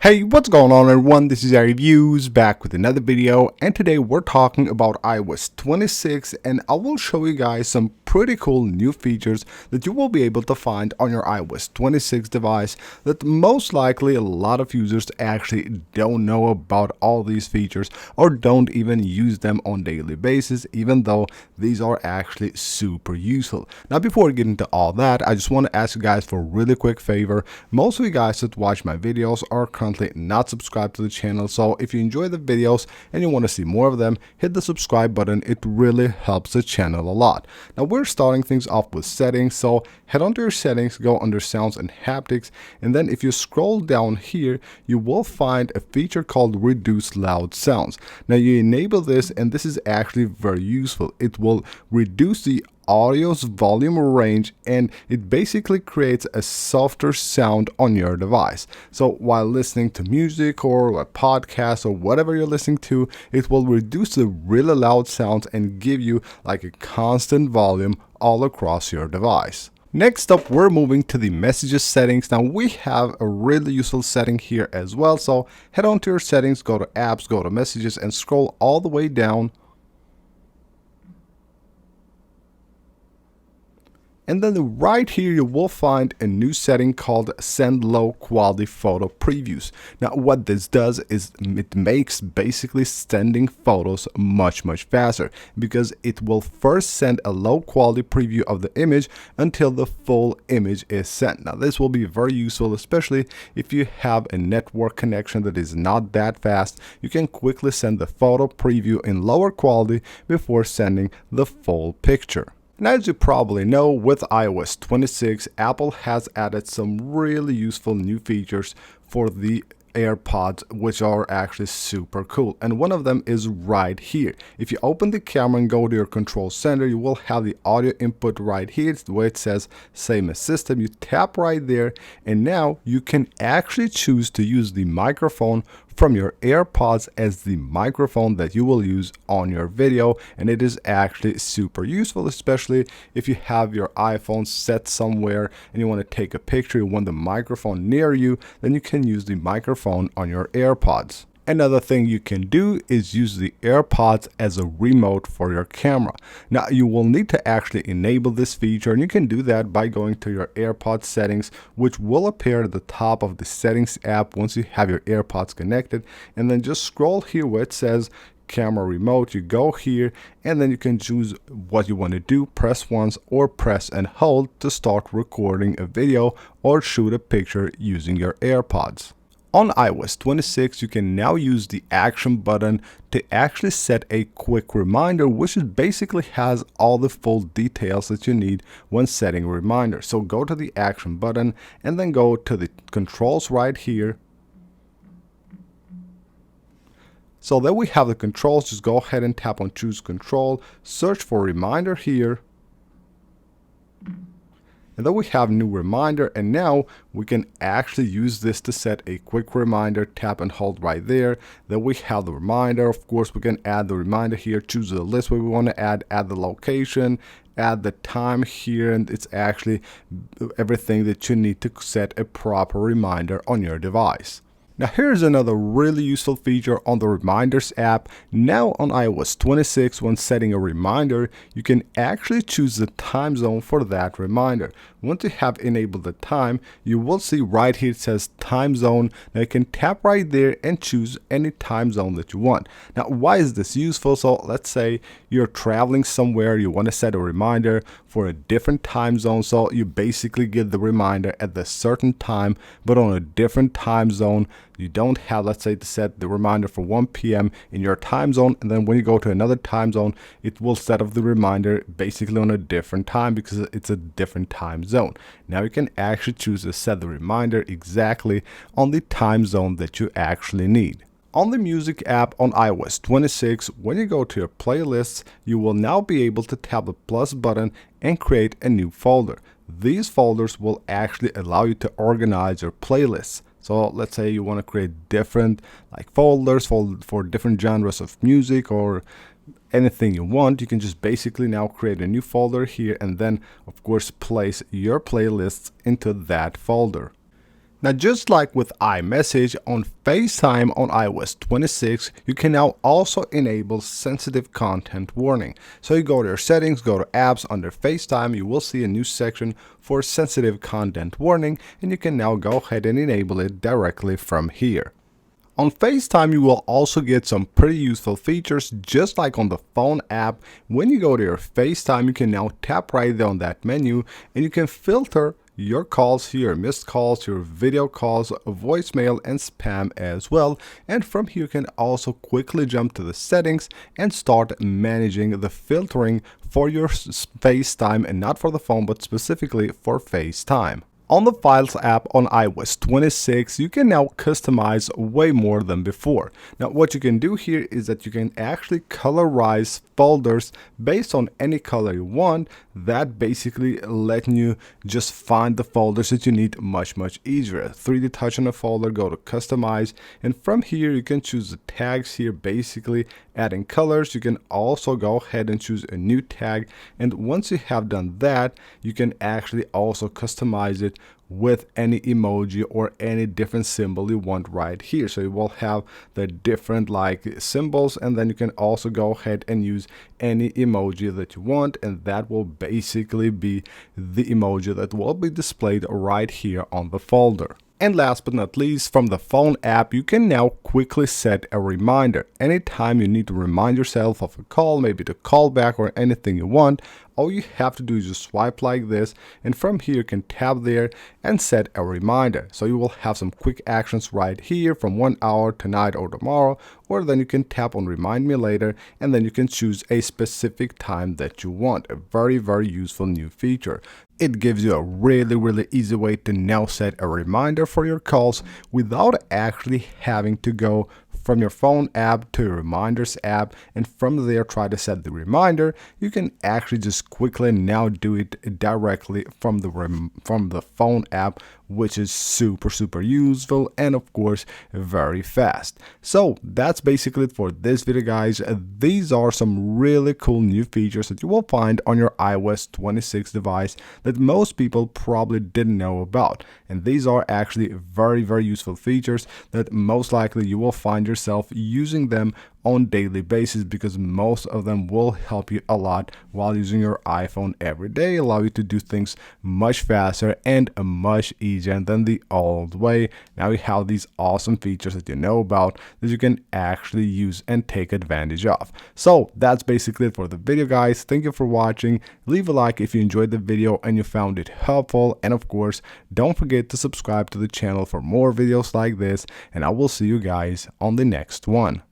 Hey, what's going on everyone? This is iReviews back with another video, and today we're talking about iOS 26 and I will show you guys some pretty cool new features that you will be able to find on your iOS 26 device that most likely a lot of users actually don't know about all these features or don't even use them on a daily basis, even though these are actually super useful. Now before we get into all that, I just want to ask you guys for a really quick favor. Most of you guys that watch my videos are currently not subscribed to the channel, so if you enjoy the videos and you want to see more of them, hit the subscribe button. It really helps the channel a lot. Now we're starting things off with settings, so head on to your settings, go under sounds and haptics, and then if you scroll down here you will find a feature called reduce loud sounds. Now you enable this and this is actually very useful. It will reduce the audio's volume range and it basically creates a softer sound on your device. So while listening to music or a podcast or whatever you're listening to, it will reduce the really loud sounds and give you like a constant volume all across your device. Next up, we're moving to the messages settings. Now we have a really useful setting here as well. So head on to your settings, go to apps, go to messages and scroll all the way down. And then right here you will find a new setting called send low quality photo previews. Now what this does is it makes basically sending photos much faster, because it will first send a low quality preview of the image until the full image is sent. Now this will be very useful, especially if you have a network connection that is not that fast. You can quickly send the photo preview in lower quality before sending the full picture. And as you probably know, with iOS 26, Apple has added some really useful new features for the AirPods, which are actually super cool, and one of them is right here. If you open the camera and go to your control center, you will have the audio input right here. It's the way it says same as system. You tap right there and now you can actually choose to use the microphone from your AirPods as the microphone that you will use on your video, and it is actually super useful, especially if you have your iPhone set somewhere and you want to take a picture, you want the microphone near you, then you can use the microphone on your AirPods. Another thing you can do is use the AirPods as a remote for your camera. Now you will need to actually enable this feature, and you can do that by going to your AirPods settings, which will appear at the top of the settings app once you have your AirPods connected, and then just scroll here where it says camera remote. You go here and then you can choose what you want to do, press once or press and hold to start recording a video or shoot a picture using your AirPods. On iOS 26, you can now use the action button to actually set a quick reminder, which basically has all the full details that you need when setting a reminder. So go to the action button and then go to the controls right here. So there we have the controls. Just go ahead and tap on choose control, search for reminder here. And then we have new reminder, and now we can actually use this to set a quick reminder. Tap and hold right there. Then we have the reminder. Of course, we can add the reminder here, choose the list where we want to add the location, add the time here, and it's actually everything that you need to set a proper reminder on your device. Now here's another really useful feature on the Reminders app. Now on iOS 26, when setting a reminder, you can actually choose the time zone for that reminder. Once you have enabled the time, you will see right here it says time zone. Now you can tap right there and choose any time zone that you want. Now why is this useful? So let's say you're traveling somewhere, you want to set a reminder for a different time zone, so you basically get the reminder at the certain time but on a different time zone. You don't have, let's say, to set the reminder for 1 p.m. in your time zone, and then when you go to another time zone, it will set up the reminder basically on a different time because it's a different time zone. Now you can actually choose to set the reminder exactly on the time zone that you actually need. On the Music app on iOS 26, when you go to your playlists, you will now be able to tap the plus button and create a new folder. These folders will actually allow you to organize your playlists. So let's say you want to create different folders for different genres of music or anything you want. You can just basically now create a new folder here and then of course place your playlists into that folder. Now, just like with iMessage on FaceTime on iOS 26, you can now also enable sensitive content warning. So you go to your settings, go to apps, under FaceTime, you will see a new section for sensitive content warning, and you can now go ahead and enable it directly from here. On FaceTime, you will also get some pretty useful features, just like on the phone app. When you go to your FaceTime, you can now tap right there on that menu, and you can filter your calls here, missed calls, your video calls, voicemail, and spam as well. And from here, you can also quickly jump to the settings and start managing the filtering for your FaceTime, and not for the phone, but specifically for FaceTime. On the Files app on iOS 26, you can now customize way more than before. Now, what you can do here is that you can actually colorize folders based on any color you want. That basically letting you just find the folders that you need much easier. 3D touch on a folder, go to customize, and from here you can choose the tags here, basically adding colors. You can also go ahead and choose a new tag, and once you have done that, you can actually also customize it with any emoji or any different symbol you want right here. So you will have the different like symbols, and then you can also go ahead and use any emoji that you want, and that will basically be the emoji that will be displayed right here on the folder. And last but not least, from the phone app, you can now quickly set a reminder. Anytime you need to remind yourself of a call, maybe to call back or anything you want, all you have to do is just swipe like this, and from here you can tap there and set a reminder. So you will have some quick actions right here from 1 hour, tonight or tomorrow, or then you can tap on remind me later, and then you can choose a specific time that you want. A very useful new feature. It gives you a really easy way to now set a reminder for your calls without actually having to go from your phone app to your reminders app, and from there try to set the reminder. You can actually just quickly now do it directly from the phone app, which is super useful and of course very fast. So that's basically it for this video, guys. These are some really cool new features that you will find on your iOS 26 device that most people probably didn't know about, and these are actually very useful features that most likely you will find yourself using them on daily basis, because most of them will help you a lot while using your iPhone every day, allow you to do things much faster and much easier than the old way. Now you have these awesome features that you know about that you can actually use and take advantage of. So that's basically it for the video, guys. Thank you for watching. Leave a like if you enjoyed the video and you found it helpful, and of course don't forget to subscribe to the channel for more videos like this, and I will see you guys on the next one.